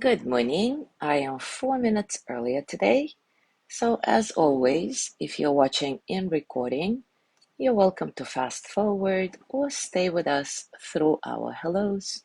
Good morning. I am 4 minutes earlier today. So, as always, if you're watching in recording, you're welcome to fast forward or stay with us through our hellos.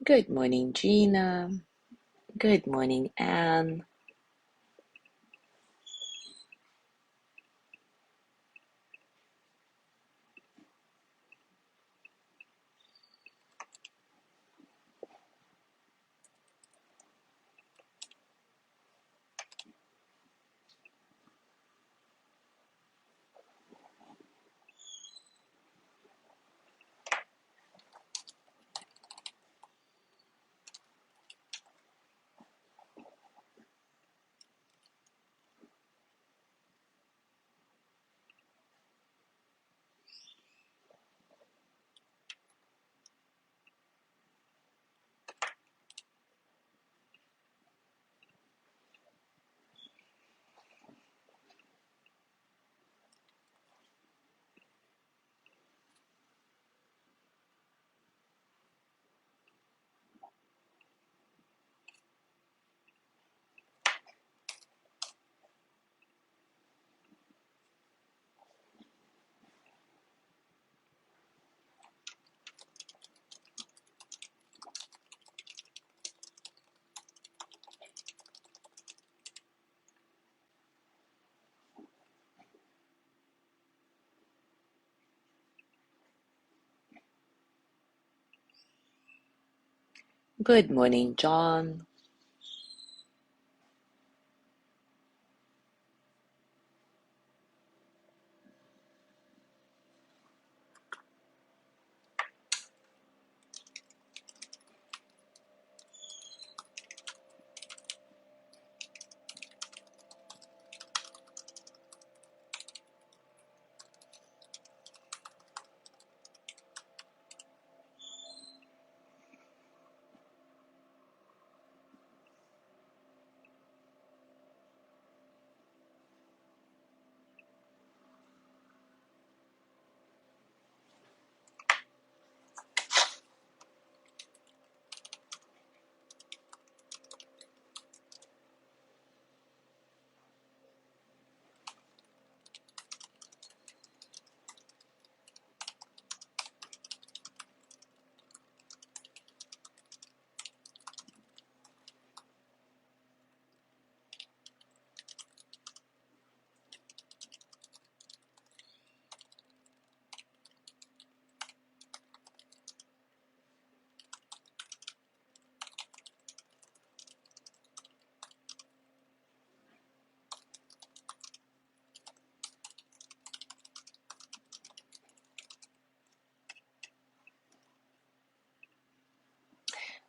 Good morning, Gina. Good morning, Anne. Good morning, John.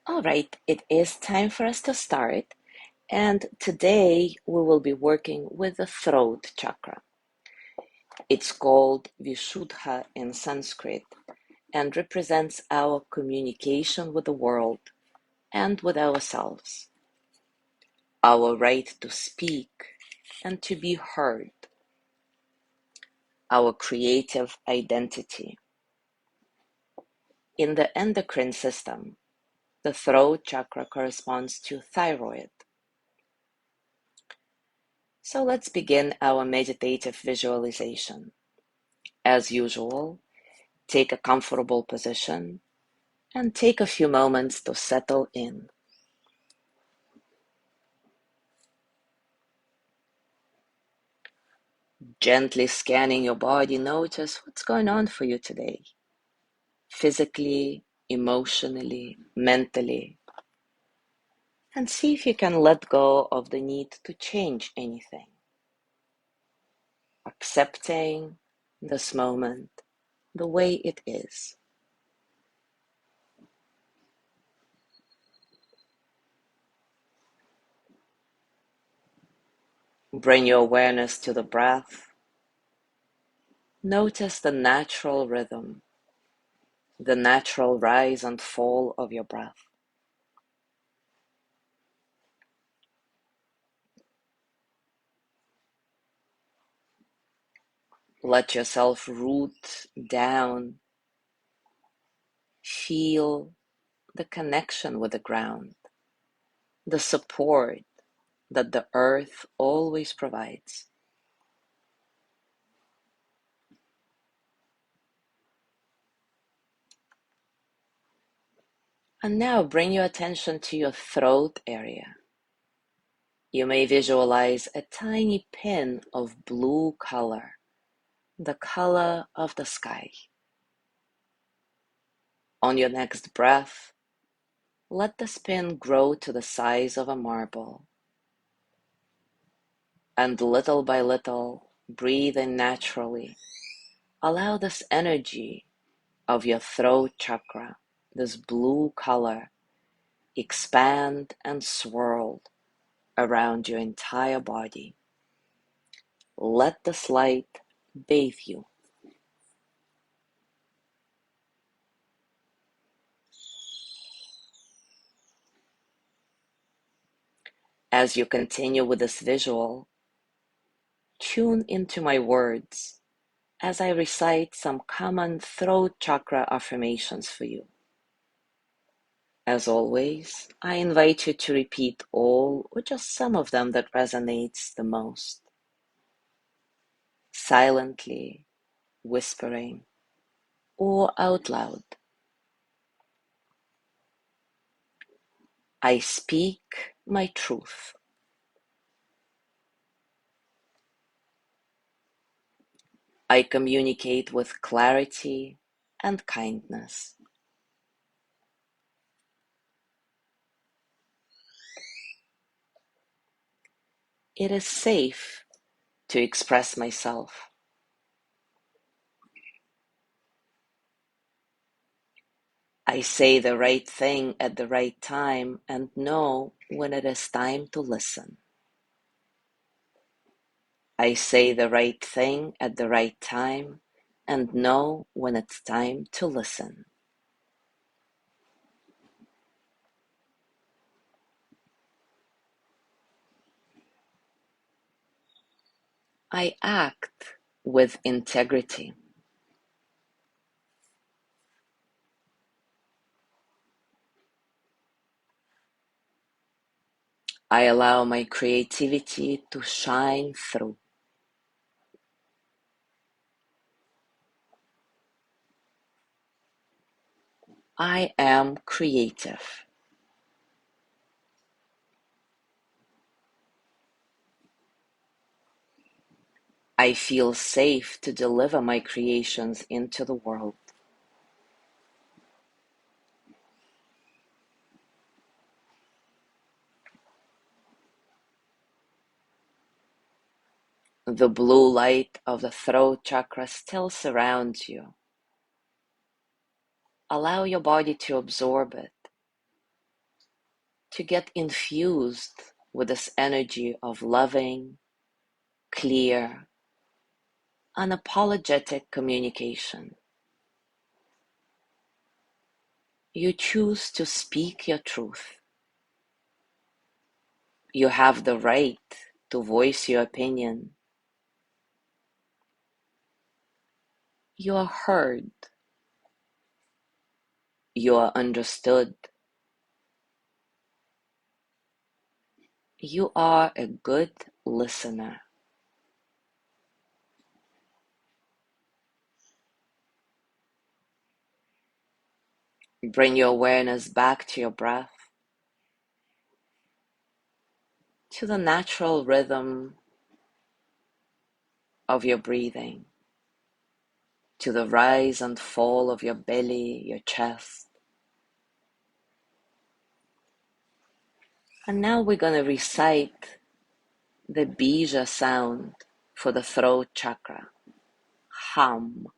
All right, it is time for us to start. And today we will be working with the throat chakra. It's called Vishuddha in Sanskrit and represents our communication with the world and with ourselves, our right to speak and to be heard, our creative identity. In the endocrine system, the throat chakra corresponds to thyroid. So let's begin our meditative visualization. As usual, take a comfortable position and take a few moments to settle in. Gently scanning your body, notice what's going on for you today, physically, emotionally, mentally, and see if you can let go of the need to change anything. Accepting this moment the way it is. Bring your awareness to the breath. Notice the natural rhythm, the natural rise and fall of your breath. Let yourself root down. Feel the connection with the ground, the support that the earth always provides. And now bring your attention to your throat area. You may visualize a tiny pin of blue color, the color of the sky. On your next breath, let the pin grow to the size of a marble. And little by little, breathe in naturally. Allow this energy of your throat chakra, this blue color, expand and swirl around your entire body. Let this light bathe you. As you continue with this visual, tune into my words as I recite some common throat chakra affirmations for you. As always, I invite you to repeat all or just some of them that resonates the most. Silently, whispering, or out loud. I speak my truth. I communicate with clarity and kindness. It is safe to express myself. I say the right thing at the right time and know when it is time to listen. I say the right thing at the right time and know when it's time to listen. I act with integrity. I allow my creativity to shine through. I am creative. I feel safe to deliver my creations into the world. The blue light of the throat chakra still surrounds you. Allow your body to absorb it, to get infused with this energy of loving, clear, unapologetic communication. You choose to speak your truth. You have the right to voice your opinion. You are heard. You are understood. You are a good listener. Bring your awareness back to your breath, to the natural rhythm of your breathing, to the rise and fall of your belly, your chest. And now we're going to recite the bija sound for the throat chakra. Hum.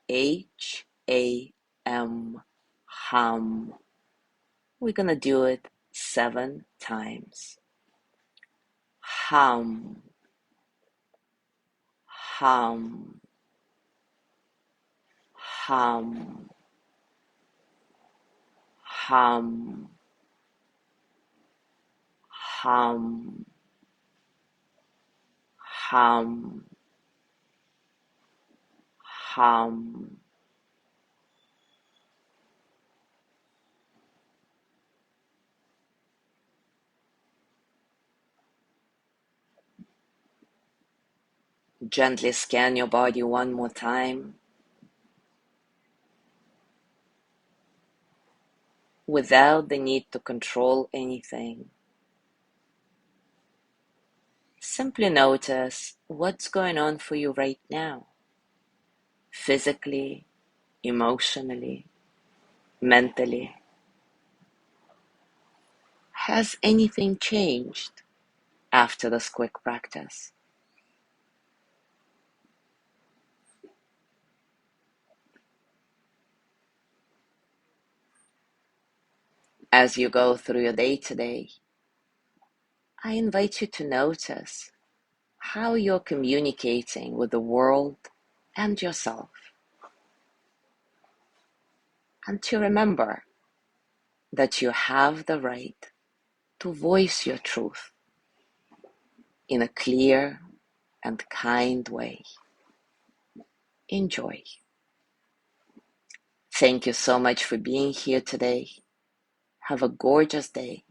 H-A-M. Hum. We're going to do it 7 times. Hum. hum, hum, hum, hum, hum, hum. Gently scan your body one more time without the need to control anything. Simply notice what's going on for you right now, physically, emotionally, mentally. Has anything changed after this quick practice? As you go through your day today, I invite you to notice how you're communicating with the world and yourself, and to remember that you have the right to voice your truth in a clear and kind way. Enjoy. Thank you so much for being here today. Have a gorgeous day.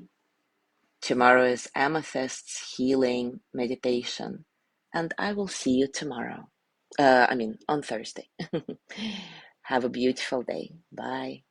Tomorrow is Amethyst's healing meditation, and I will see you tomorrow. On Thursday. Have a beautiful day. Bye.